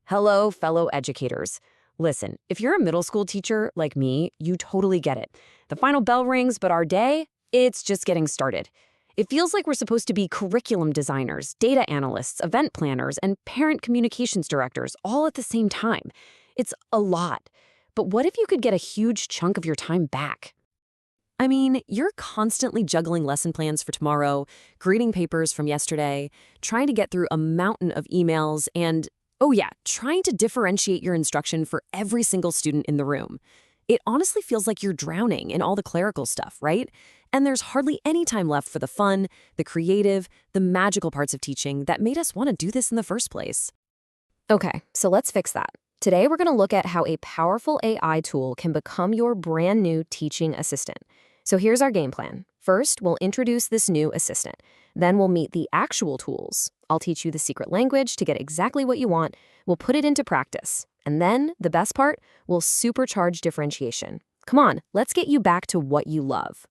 Hello, fellow educators. Listen, if you're a middle school teacher like me, you totally get it. The final bell rings, but our day, it's just getting started. It feels like we're supposed to be curriculum designers, data analysts, event planners, and parent communications directors all at the same time. It's a lot. But what if you could get a huge chunk of your time back? I mean, you're constantly juggling lesson plans for tomorrow, grading papers from yesterday, trying to get through a mountain of emails, and oh yeah, trying to differentiate your instruction for every single student in the room. It honestly feels like you're drowning in all the clerical stuff, right? And there's hardly any time left for the fun, the creative, the magical parts of teaching that made us want to do this in the first place. Okay, so let's fix that. Today, we're going to look at how a powerful AI tool can become your brand new teaching assistant. So here's our game plan. First, we'll introduce this new assistant. Then we'll meet the actual tools. I'll teach you the secret language to get exactly what you want. We'll put it into practice. And then, the best part, we'll supercharge differentiation. Come on, let's get you back to what you love.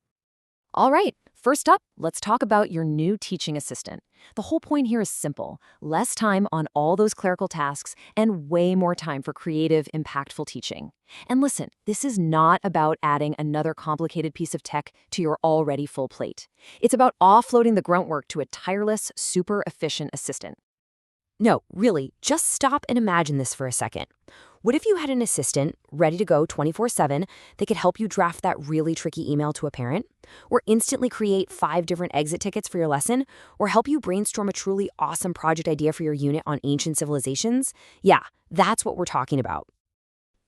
All right, first up, let's talk about your new teaching assistant. The whole point here is simple: less time on all those clerical tasks and way more time for creative, impactful teaching. And listen, this is not about adding another complicated piece of tech to your already full plate. It's about offloading the grunt work to a tireless, super efficient assistant. No, really, just stop and imagine this for a second. What if you had an assistant ready to go 24/7 that could help you draft that really tricky email to a parent, or instantly create 5 different exit tickets for your lesson, or help you brainstorm a truly awesome project idea for your unit on ancient civilizations? Yeah, that's what we're talking about.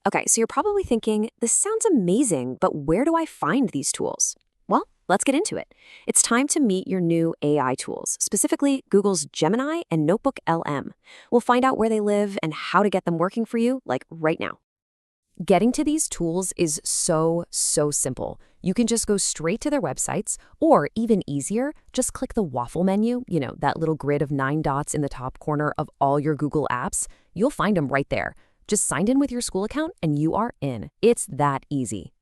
Okay, so you're probably thinking, this sounds amazing, but where do I find these tools? Well, let's get into it. It's time to meet your new AI tools, specifically Google's Gemini and Notebook LM. We'll find out where they live and how to get them working for you, like right now. Getting to these tools is so simple. You can just go straight to their websites, or even easier, just click the waffle menu, that little grid of 9 dots in the top corner of all your Google apps. You'll find them right there. Just sign in with your school account and you are in. It's that easy.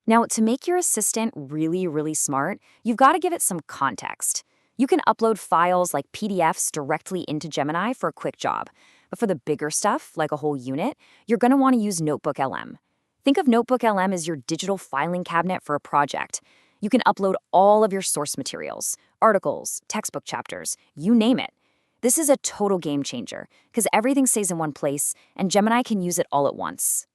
Now, to make your assistant really smart, you've got to give it some context. You can upload files like PDFs directly into Gemini for a quick job. But for the bigger stuff, like a whole unit, you're going to want to use Notebook LM. Think of Notebook LM as your digital filing cabinet for a project. You can upload all of your source materials, articles, textbook chapters, you name it. This is a total game changer because everything stays in one place and Gemini can use it all at once.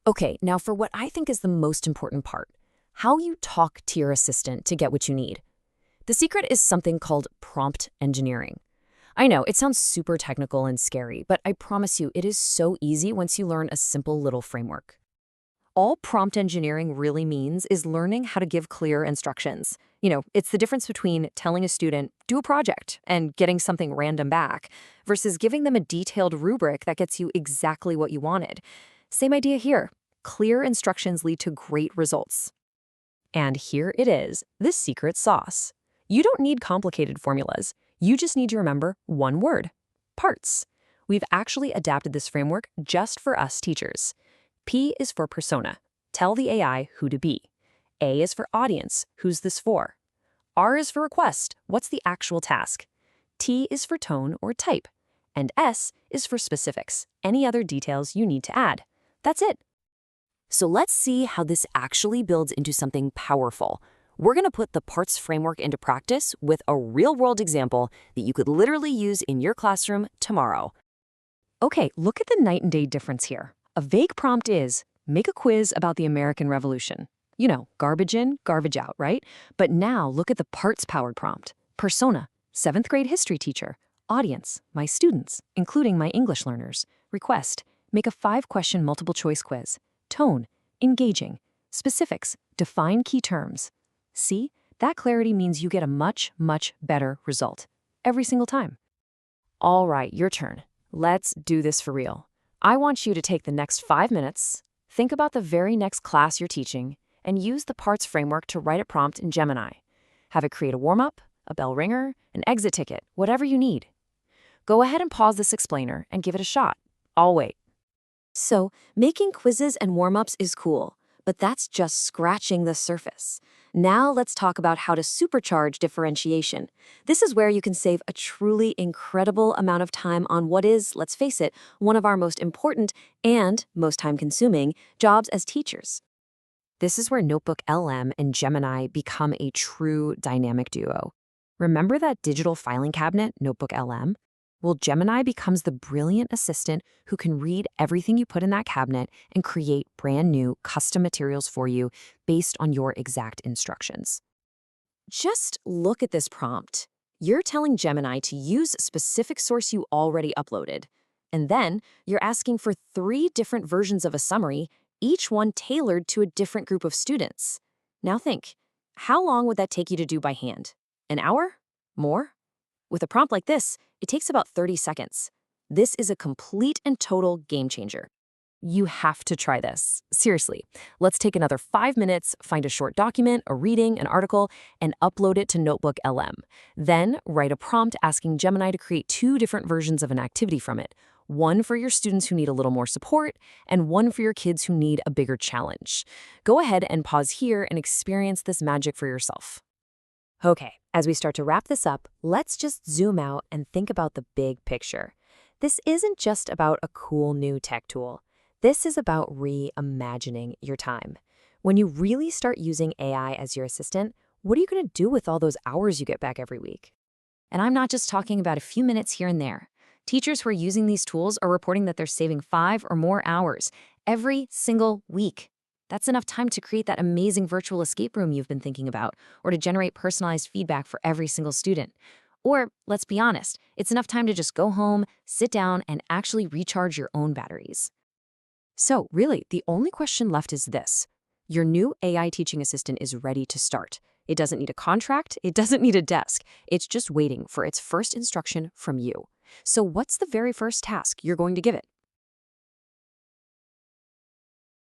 Okay, now for what I think is the most important part, how you talk to your assistant to get what you need. The secret is something called prompt engineering. I know, it sounds super technical and scary, but I promise you it is so easy once you learn a simple little framework. All prompt engineering really means is learning how to give clear instructions. It's the difference between telling a student, do a project, and getting something random back, versus giving them a detailed rubric that gets you exactly what you wanted. Same idea here. Clear instructions lead to great results. And here it is, the secret sauce. You don't need complicated formulas. You just need to remember one word: parts. We've actually adapted this framework just for us teachers. P is for persona. Tell the AI who to be. A is for audience. Who's this for? R is for request. What's the actual task? T is for tone or type. And S is for specifics. Any other details you need to add. That's it. So let's see how this actually builds into something powerful. We're going to put the parts framework into practice with a real-world example that you could literally use in your classroom tomorrow. Okay, look at the night and day difference here. A vague prompt is, make a quiz about the American Revolution. Garbage in, garbage out, right? But now look at the parts-powered prompt. Persona, 7th grade history teacher. Audience, my students, including my English learners. Request, make a 5-question multiple-choice quiz. Tone, engaging. Specifics, define key terms. See, that clarity means you get a much better result every single time. All right, your turn. Let's do this for real. I want you to take the next 5 minutes, think about the very next class you're teaching, and use the parts framework to write a prompt in Gemini. Have it create a warm-up, a bell ringer, an exit ticket, whatever you need. Go ahead and pause this explainer and give it a shot. I'll wait. So, making quizzes and warm-ups is cool, but that's just scratching the surface. Now let's talk about how to supercharge differentiation. This is where you can save a truly incredible amount of time on what is, let's face it, one of our most important and most time-consuming jobs as teachers. This is where Notebook LM and Gemini become a true dynamic duo. Remember that digital filing cabinet, Notebook LM? Well, Gemini becomes the brilliant assistant who can read everything you put in that cabinet and create brand new custom materials for you based on your exact instructions. Just look at this prompt. You're telling Gemini to use a specific source you already uploaded. And then you're asking for 3 different versions of a summary, each one tailored to a different group of students. Now think, how long would that take you to do by hand? An hour? More? With a prompt like this, it takes about 30 seconds. This is a complete and total game changer. You have to try this. Seriously, let's take another 5 minutes, find a short document, a reading, an article, and upload it to Notebook LM. Then write a prompt asking Gemini to create 2 different versions of an activity from it. One for your students who need a little more support, and one for your kids who need a bigger challenge. Go ahead and pause here and experience this magic for yourself. Okay, as we start to wrap this up, let's just zoom out and think about the big picture. This isn't just about a cool new tech tool. This is about reimagining your time. When you really start using AI as your assistant, what are you going to do with all those hours you get back every week? And I'm not just talking about a few minutes here and there. Teachers who are using these tools are reporting that they're saving 5 or more hours every single week. That's enough time to create that amazing virtual escape room you've been thinking about, or to generate personalized feedback for every single student. Or, let's be honest, it's enough time to just go home, sit down, and actually recharge your own batteries. So, really, the only question left is this. Your new AI teaching assistant is ready to start. It doesn't need a contract, it doesn't need a desk. It's just waiting for its first instruction from you. So what's the very first task you're going to give it?